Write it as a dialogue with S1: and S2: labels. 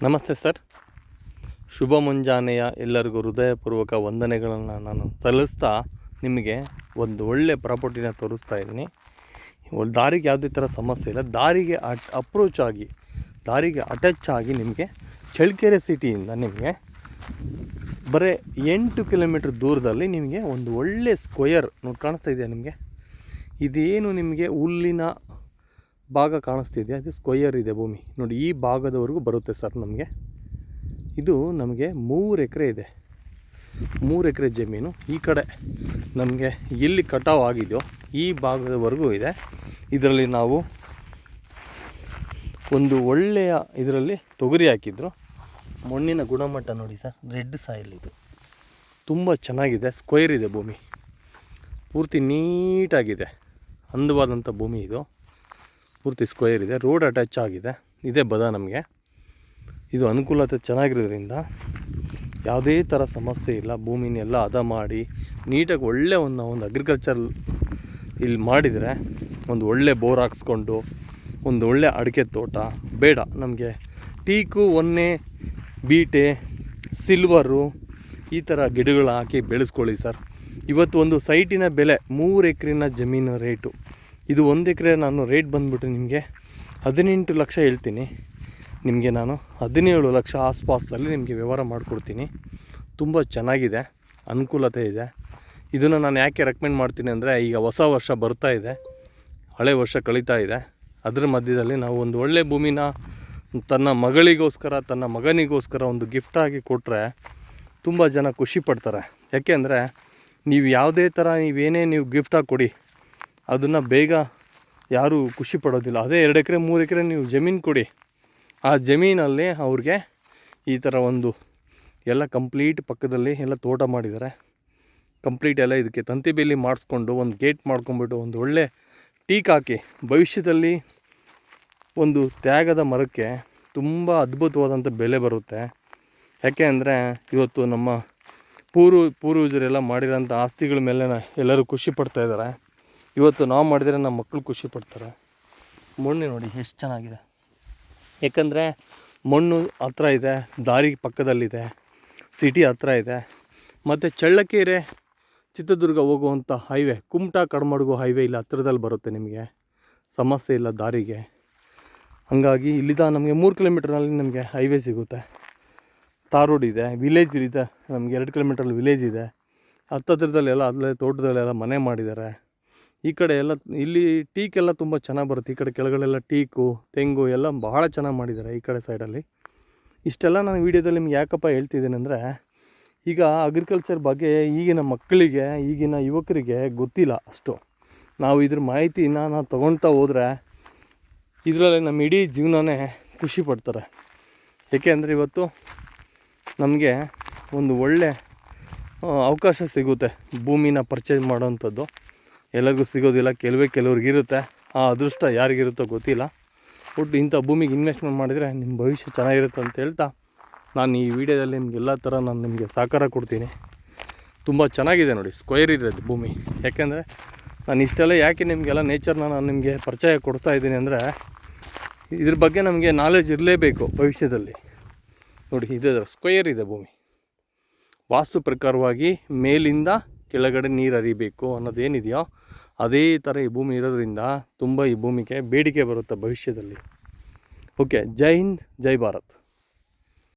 S1: ನಮಸ್ತೆ ಸರ್. ಶುಭ ಮುಂಜಾನೆಯ ಎಲ್ಲರಿಗೂ ಹೃದಯಪೂರ್ವಕ ವಂದನೆಗಳನ್ನು ನಾನು ಸಲ್ಲಿಸ್ತಾ ನಿಮಗೆ ಒಂದು ಒಳ್ಳೆಯ ಪ್ರಾಪರ್ಟಿನ ತೋರಿಸ್ತಾ ಇದ್ದೀನಿ. ದಾರಿಗೆ ಯಾವುದೇ ಥರ ಸಮಸ್ಯೆ ಇಲ್ಲ. ದಾರಿಗೆ ಅಪ್ರೋಚ್ ಆಗಿ ದಾರಿಗೆ ಅಟ್ಯಾಚ್ ಆಗಿ ನಿಮಗೆ ಚಳ್ಳಕೆರೆ ಸಿಟಿಯಿಂದ ನಿಮಗೆ ಬರೀ 8 ಕಿಲೋಮೀಟ್ರ್ ದೂರದಲ್ಲಿ ನಿಮಗೆ ಒಂದು ಒಳ್ಳೆಯ ಸ್ಕ್ವೇರ್ ನೋಡಿ ಕಾಣಿಸ್ತಾ ಇದೆಯಾ ನಿಮಗೆ? ಇದೇನು ನಿಮಗೆ ಹುಲ್ಲಿನ ಭಾಗ ಕಾಣಿಸ್ತಿದೆ, ಅದು ಸ್ಕ್ವೇರ್ ಇದೆ ಭೂಮಿ ನೋಡಿ. ಈ ಭಾಗದವರೆಗೂ ಬರುತ್ತೆ ಸರ್. ಇದು ನಮಗೆ 3 ಎಕರೆ ಇದೆ. 3 ಎಕರೆ ಜಮೀನು ಈ ಕಡೆ ನಮಗೆ ಎಲ್ಲಿ ಕಟಾವು ಆಗಿದೆಯೋ ಈ ಭಾಗದವರೆಗೂ ಇದೆ. ಇದರಲ್ಲಿ ನಾವು ಒಂದು ಒಳ್ಳೆಯ ಇದರಲ್ಲಿ ತೊಗರಿ ಹಾಕಿದ್ರು. ಮಣ್ಣಿನ ಗುಣಮಟ್ಟ ನೋಡಿ ಸರ್, ರೆಡ್ ಸಾಯಿಲ್ ಇದು ತುಂಬ ಚೆನ್ನಾಗಿದೆ. ಸ್ಕ್ವೇರ್ ಇದೆ ಭೂಮಿ, ಪೂರ್ತಿ ನೀಟಾಗಿದೆ, ಅಂದವಾದಂಥ ಭೂಮಿ ಇದು. ಪೂರ್ತಿ ಸ್ಕ್ವೇರ್ ಇದೆ, ರೋಡ್ ಅಟ್ಯಾಚ್ ಆಗಿದೆ. ಇದೇ ಬದ ನಮಗೆ ಇದು ಅನುಕೂಲತೆ ಚೆನ್ನಾಗಿರೋದ್ರಿಂದ ಯಾವುದೇ ಥರ ಸಮಸ್ಯೆ ಇಲ್ಲ. ಭೂಮಿನೆಲ್ಲ ಹದ ಮಾಡಿ ನೀಟಾಗಿ ಒಳ್ಳೆ ಒಂದು ಅಗ್ರಿಕಲ್ಚರ್ ಇಲ್ಲಿ ಮಾಡಿದರೆ, ಒಂದು ಒಳ್ಳೆ ಬೋರ್ ಹಾಕ್ಸ್ಕೊಂಡು ಒಂದು ಒಳ್ಳೆ ಅಡಿಕೆ ತೋಟ ಬೇಡ ನಮಗೆ. ಟೀಕು, ಒನ್ನೆ, ಬೀಟೆ, ಸಿಲ್ವರು ಈ ಥರ ಗಿಡಗಳು ಹಾಕಿ ಬೆಳೆಸ್ಕೊಳ್ಳಿ ಸರ್. ಇವತ್ತು ಒಂದು ಸೈಟಿನ ಬೆಲೆ 3 ಎಕರೆನ ಜಮೀನು ರೇಟು. ಇದು 1 ಎಕರೆ ನಾನು ರೇಟ್ ಬಂದುಬಿಟ್ಟು ನಿಮಗೆ 18 ಲಕ್ಷ ಹೇಳ್ತೀನಿ. ನಿಮಗೆ ನಾನು 17 ಲಕ್ಷ ಆಸ್ಪಾಸಲ್ಲಿ ನಿಮಗೆ ವ್ಯವಹಾರ ಮಾಡಿಕೊಡ್ತೀನಿ. ತುಂಬ ಚೆನ್ನಾಗಿದೆ, ಅನುಕೂಲತೆ ಇದೆ. ಇದನ್ನು ನಾನು ಯಾಕೆ ರೆಕಮೆಂಡ್ ಮಾಡ್ತೀನಿ ಅಂದರೆ, ಈಗ ಹೊಸ ವರ್ಷ ಬರ್ತಾ ಇದೆ, ಹಳೆ ವರ್ಷ ಕಳೀತಾ ಇದೆ. ಅದರ ಮಧ್ಯದಲ್ಲಿ ನಾವು ಒಂದು ಒಳ್ಳೆ ಭೂಮಿನ ತನ್ನ ಮಗಳಿಗೋಸ್ಕರ ತನ್ನ ಮಗನಿಗೋಸ್ಕರ ಒಂದು ಗಿಫ್ಟಾಗಿ ಕೊಟ್ಟರೆ ತುಂಬ ಜನ ಖುಷಿ ಪಡ್ತಾರೆ. ಯಾಕೆ ಅಂದರೆ ನೀವು ಯಾವುದೇ ಥರ ನೀವು ಗಿಫ್ಟಾಗಿ ಕೊಡಿ, ಅದನ್ನು ಬೇಗ ಯಾರೂ ಖುಷಿ ಪಡೋದಿಲ್ಲ. ಅದೇ 2 ಎಕರೆ 3 ಎಕರೆ ನೀವು ಜಮೀನು ಕೊಡಿ, ಆ ಜಮೀನಲ್ಲಿ ಅವ್ರಿಗೆ ಈ ಥರ ಒಂದು ಎಲ್ಲ ಕಂಪ್ಲೀಟ್ ಪಕ್ಕದಲ್ಲಿ ಎಲ್ಲ ತೋಟ ಮಾಡಿದ್ದಾರೆ. ಕಂಪ್ಲೀಟ್ ಎಲ್ಲ ಇದಕ್ಕೆ ತಂತಿ ಬೇಲಿ ಮಾಡಿಸ್ಕೊಂಡು ಒಂದು ಗೇಟ್ ಮಾಡ್ಕೊಂಬಿಟ್ಟು ಒಂದು ಒಳ್ಳೆ ಟೀಕ್ ಹಾಕಿ, ಭವಿಷ್ಯದಲ್ಲಿ ಒಂದು ತ್ಯಾಗದ ಮರಕ್ಕೆ ತುಂಬ ಅದ್ಭುತವಾದಂಥ ಬೆಲೆ ಬರುತ್ತೆ. ಯಾಕೆ ಅಂದರೆ ಇವತ್ತು ನಮ್ಮ ಪೂರ್ವಜರೆಲ್ಲ ಮಾಡಿರೋಂಥ ಆಸ್ತಿಗಳ ಮೇಲೆ ಎಲ್ಲರೂ ಖುಷಿ ಪಡ್ತಾಯಿದ್ದಾರೆ. ಇವತ್ತು ನಾವು ಮಾಡಿದರೆ ನಮ್ಮ ಮಕ್ಕಳು ಖುಷಿ ಪಡ್ತಾರೆ. ಮಣ್ಣು ನೋಡಿ ಎಷ್ಟು ಚೆನ್ನಾಗಿದೆ. ಯಾಕಂದರೆ ಮಣ್ಣು ಹತ್ರ ಇದೆ, ದಾರಿ ಪಕ್ಕದಲ್ಲಿದೆ, ಸಿಟಿ ಹತ್ರ ಇದೆ. ಮತ್ತು ಚಳ್ಳಕೆರೆ ಚಿತ್ರದುರ್ಗ ಹೋಗುವಂಥ ಹೈವೇ, ಕುಮಟಾ ಕಡಮಡಗು ಹೈವೇ ಇಲ್ಲಿ ಹತ್ರದಲ್ಲಿ ಬರುತ್ತೆ. ನಿಮಗೆ ಸಮಸ್ಯೆ ಇಲ್ಲ ದಾರಿಗೆ. ಹಾಗಾಗಿ ಇಲ್ಲಿಂದ ನಮಗೆ 3 ಕಿಲೋಮೀಟ್ರ್ನಲ್ಲಿ ನಮಗೆ ಹೈವೇ ಸಿಗುತ್ತೆ. ತಾರ್ ರೋಡ್ ಇದೆ, ವಿಲೇಜ್ ಇದೆ, ನಮಗೆ 2 ಕಿಲೋಮೀಟ್ರಲ್ಲಿ ವಿಲೇಜ್ ಇದೆ. ಹತ್ತಿರದಲ್ಲೆಲ್ಲ ಅಲ್ಲೇ ತೋಟದಲ್ಲೆಲ್ಲ ಮನೆ ಮಾಡಿದ್ದಾರೆ. ಈ ಕಡೆ ಎಲ್ಲ ಇಲ್ಲಿ ಟೀಕೆಲ್ಲ ತುಂಬ ಚೆನ್ನಾಗಿ ಬರುತ್ತೆ. ಈ ಕಡೆ ಕೆಳಗಡೆಲ್ಲ ಟೀಕು, ತೆಂಗು ಎಲ್ಲ ಬಹಳ ಚೆನ್ನಾಗಿ ಮಾಡಿದ್ದಾರೆ ಈ ಕಡೆ ಸೈಡಲ್ಲಿ. ಇಷ್ಟೆಲ್ಲ ನಾನು ವೀಡಿಯೋದಲ್ಲಿ ನಿಮ್ಗೆ ಯಾಕಪ್ಪ ಹೇಳ್ತಿದ್ದೀನಿ ಅಂದರೆ, ಈಗ ಅಗ್ರಿಕಲ್ಚರ್ ಬಗ್ಗೆ ಈಗಿನ ಮಕ್ಕಳಿಗೆ, ಈಗಿನ ಯುವಕರಿಗೆ ಗೊತ್ತಿಲ್ಲ ಅಷ್ಟು. ನಾವು ಇದ್ರ ಮಾಹಿತಿನ ನಾವು ತೊಗೊಳ್ತಾ ಹೋದರೆ ಇದರಲ್ಲಿ ನಮ್ಮ ಇಡೀ ಜೀವನನೇ ಖುಷಿ ಪಡ್ತಾರೆ. ಏಕೆ ಅಂದರೆ ಇವತ್ತು ನಮಗೆ ಒಂದು ಒಳ್ಳೆ ಅವಕಾಶ ಸಿಗುತ್ತೆ. ಭೂಮಿನ ಪರ್ಚೇಸ್ ಮಾಡೋವಂಥದ್ದು ಎಲ್ಲರಿಗೂ ಸಿಗೋದಿಲ್ಲ, ಕೆಲವ್ರಿಗಿರುತ್ತೆ. ಆ ಅದೃಷ್ಟ ಯಾರಿಗಿರುತ್ತೋ ಗೊತ್ತಿಲ್ಲ. ಒಟ್ಟು ಇಂಥ ಭೂಮಿಗೆ ಇನ್ವೆಸ್ಟ್ಮೆಂಟ್ ಮಾಡಿದರೆ ನಿಮ್ಮ ಭವಿಷ್ಯ ಚೆನ್ನಾಗಿರುತ್ತೆ ಅಂತ ಹೇಳ್ತಾ, ನಾನು ಈ ವಿಡಿಯೋದಲ್ಲಿ ನಿಮಗೆಲ್ಲ ಥರ ನಾನು ನಿಮಗೆ ಸಹಕಾರ ಕೊಡ್ತೀನಿ. ತುಂಬ ಚೆನ್ನಾಗಿದೆ ನೋಡಿ, ಸ್ಕ್ವೇರ್ ಇರೋದು ಭೂಮಿ. ಯಾಕೆಂದರೆ ನಾನು ಇಷ್ಟೆಲ್ಲ ಯಾಕೆ ನಿಮಗೆಲ್ಲ ನೇಚರ್ನ ನಾನು ನಿಮಗೆ ಪರಿಚಯ ಕೊಡ್ತಾ ಇದ್ದೀನಿ ಅಂದರೆ, ಇದ್ರ ಬಗ್ಗೆ ನಮಗೆ ನಾಲೆಜ್ ಇರಲೇಬೇಕು ಭವಿಷ್ಯದಲ್ಲಿ. ನೋಡಿ ಇದು ಸ್ಕ್ವೇರ್ ಇದೆ ಭೂಮಿ. ವಾಸ್ತು ಪ್ರಕಾರವಾಗಿ ಮೇಲಿಂದ ಕೆಳಗಡೆ ನೀರು ಹರಿಬೇಕು ಅನ್ನೋದೇನಿದೆಯೋ ಅದೇ ಥರ ಈ ಭೂಮಿ ಇರೋದ್ರಿಂದ ತುಂಬ ಈ ಭೂಮಿಗೆ ಬೇಡಿಕೆ ಬರುತ್ತೆ ಭವಿಷ್ಯದಲ್ಲಿ. ಓಕೆ, ಜೈ ಹಿಂದ್, ಜೈ ಭಾರತ್.